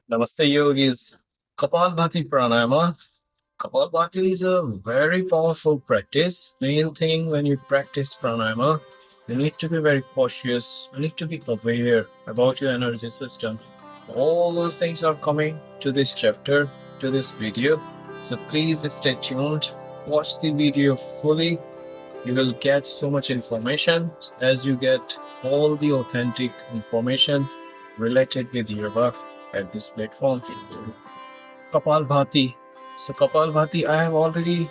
Namaste Yogis. Kapalbhati Pranayama. Kapalbhati is a very powerful practice. Main thing when you practice pranayama, you need to be very cautious. You need to be aware about your energy system. All those things are coming to this chapter, to this video. So please stay tuned. Watch the video fully. You will get so much information as you get all the authentic information related with yoga at this platform. Kapalbhati. So Kapalbhati, I have already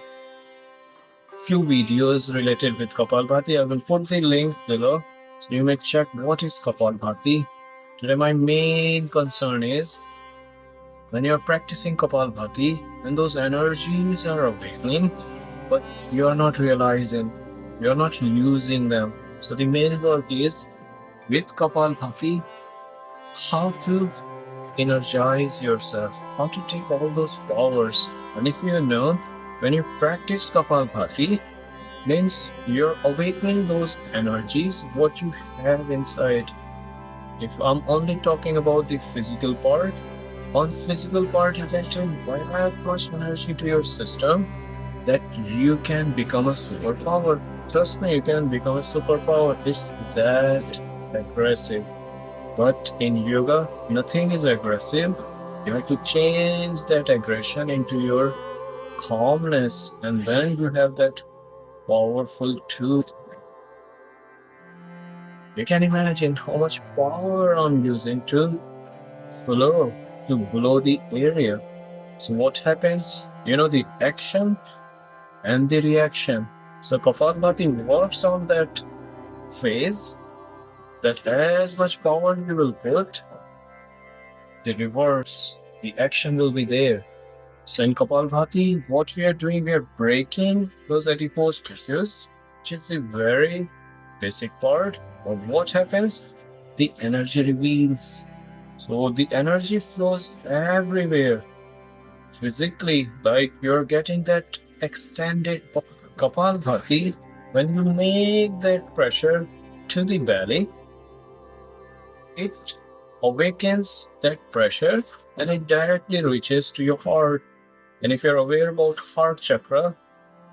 few videos related with Kapalbhati. I will put the link below so you may check what is Kapalbhati. Today my main concern is when you're practicing Kapalbhati, when those energies are awakening, but you are not realizing, you are not using them. So the main work is with Kapalbhati, how to energize yourself, how to take all those powers. And if you know, when you practice Kapalbhati, means you're awakening those energies, what you have inside. If I'm only talking about the physical part, on physical part you can take that much energy to your system that you can become a superpower. Trust me, you can become a superpower. It's that aggressive. But in yoga, nothing is aggressive. You have to change that aggression into your calmness, and then you have that powerful tool. You can imagine how much power I'm using to flow, to blow the area. So what happens? You know, the action and the reaction. So Kapalbhati works on that phase that as much power you will put, the reverse, the action will be there. So in Kapalbhati, what we are doing, we are breaking those adipose tissues, which is the very basic part. But what happens? The energy reveals. So the energy flows everywhere. Physically, like you're getting that extended Kapalbhati. When you make that pressure to the belly, it awakens that pressure and it directly reaches to your heart. And if you're aware about heart chakra,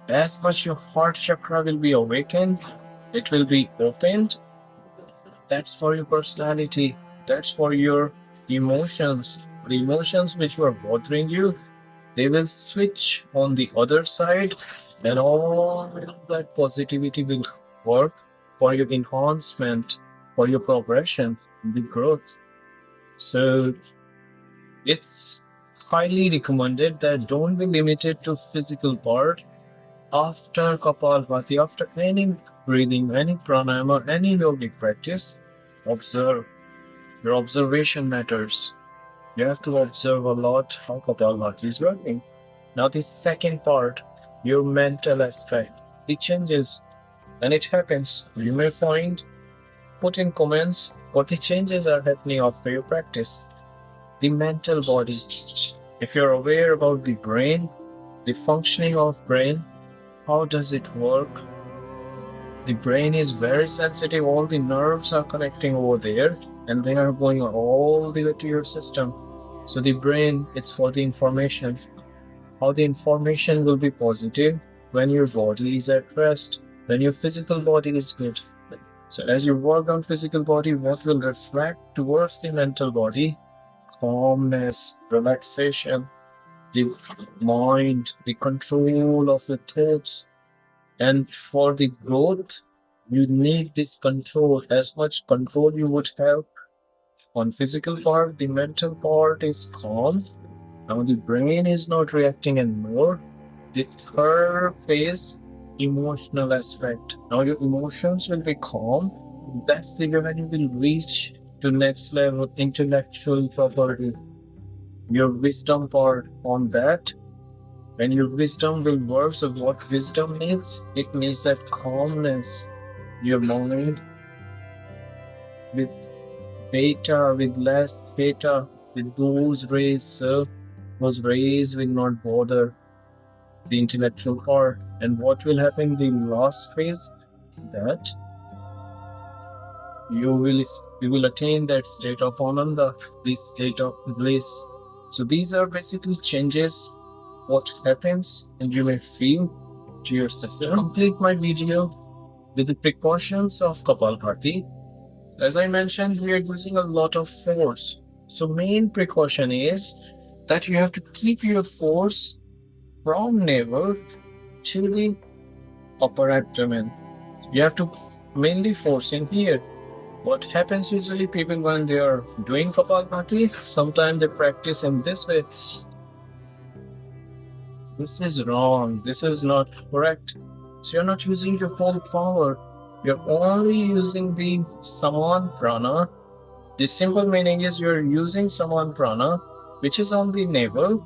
as much your heart chakra will be awakened, it will be opened. That's for your personality. That's for your emotions. The emotions which were bothering you, they will switch on the other side, and all that positivity will work for your enhancement, for your progression, the growth. So it's highly recommended that don't be limited to physical part. After Kapalbhati, after any breathing, any pranayama, any yogic practice, observe. Your observation matters. You have to observe a lot how Kapalbhati is working. Now the second part, your mental aspect, it changes and it happens. You may find, put in comments what the changes are happening after your practice. The mental body. If you're aware about the brain, the functioning of brain, how does it work? The brain is very sensitive. All the nerves are connecting over there and they are going all the way to your system. So the brain, it's for the information. How the information will be positive when your body is at rest, when your physical body is good. So as you work on physical body, what will reflect towards the mental body? Calmness, relaxation, the mind, the control of your thoughts. And for the growth, you need this control. As much control you would have on physical part, the mental part is calm. Now the brain is not reacting anymore. The third phase, emotional aspect. Now your emotions will be calm. That's the way when you will reach to next level intellectual property. Your wisdom part on that. When your wisdom will work, so what wisdom means? It means that calmness, your mind with beta, with less theta, with those rays will not bother the intellectual part. And what will happen in the last phase? That you will attain that state of ananda, the state of bliss. So these are basically changes what happens and you may feel to your system. To complete my video with the precautions of Kapalbhati, as I mentioned, we are using a lot of force. So main precaution is that you have to keep your force from navel to the upper abdomen. You have to mainly force in here. What happens usually people when they are doing Kapalbhati, sometimes they practice in this way. This is wrong. This is not correct. So you're not using your whole power. You're only using the Saman prana. The simple meaning is you're using Saman prana, which is on the navel,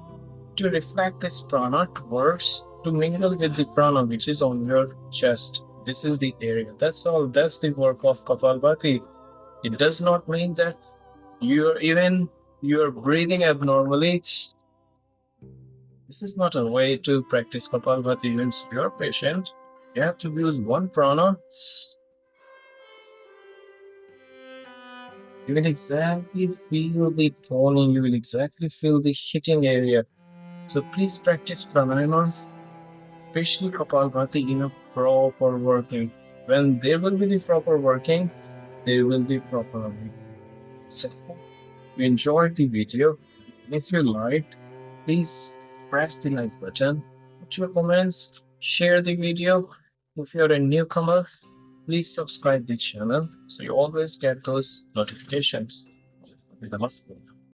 to reflect this prana towards to mingle with the prana which is on your chest. This is the area. That's all. That's the work of Kapalbhati. It does not mean that you're breathing abnormally. This is not a way to practice Kapalbhati. Even if you're patient, you have to use one prana. You will exactly feel the toning, you will exactly feel the hitting area. So please practice pranayama, especially Kapalbhati in a proper working. When there will be the proper working, there will be proper awakening. So you enjoyed the video. If you liked, please press the like button, put your comments, share the video. If you're a newcomer, please subscribe the channel so you always get those notifications. Namaste.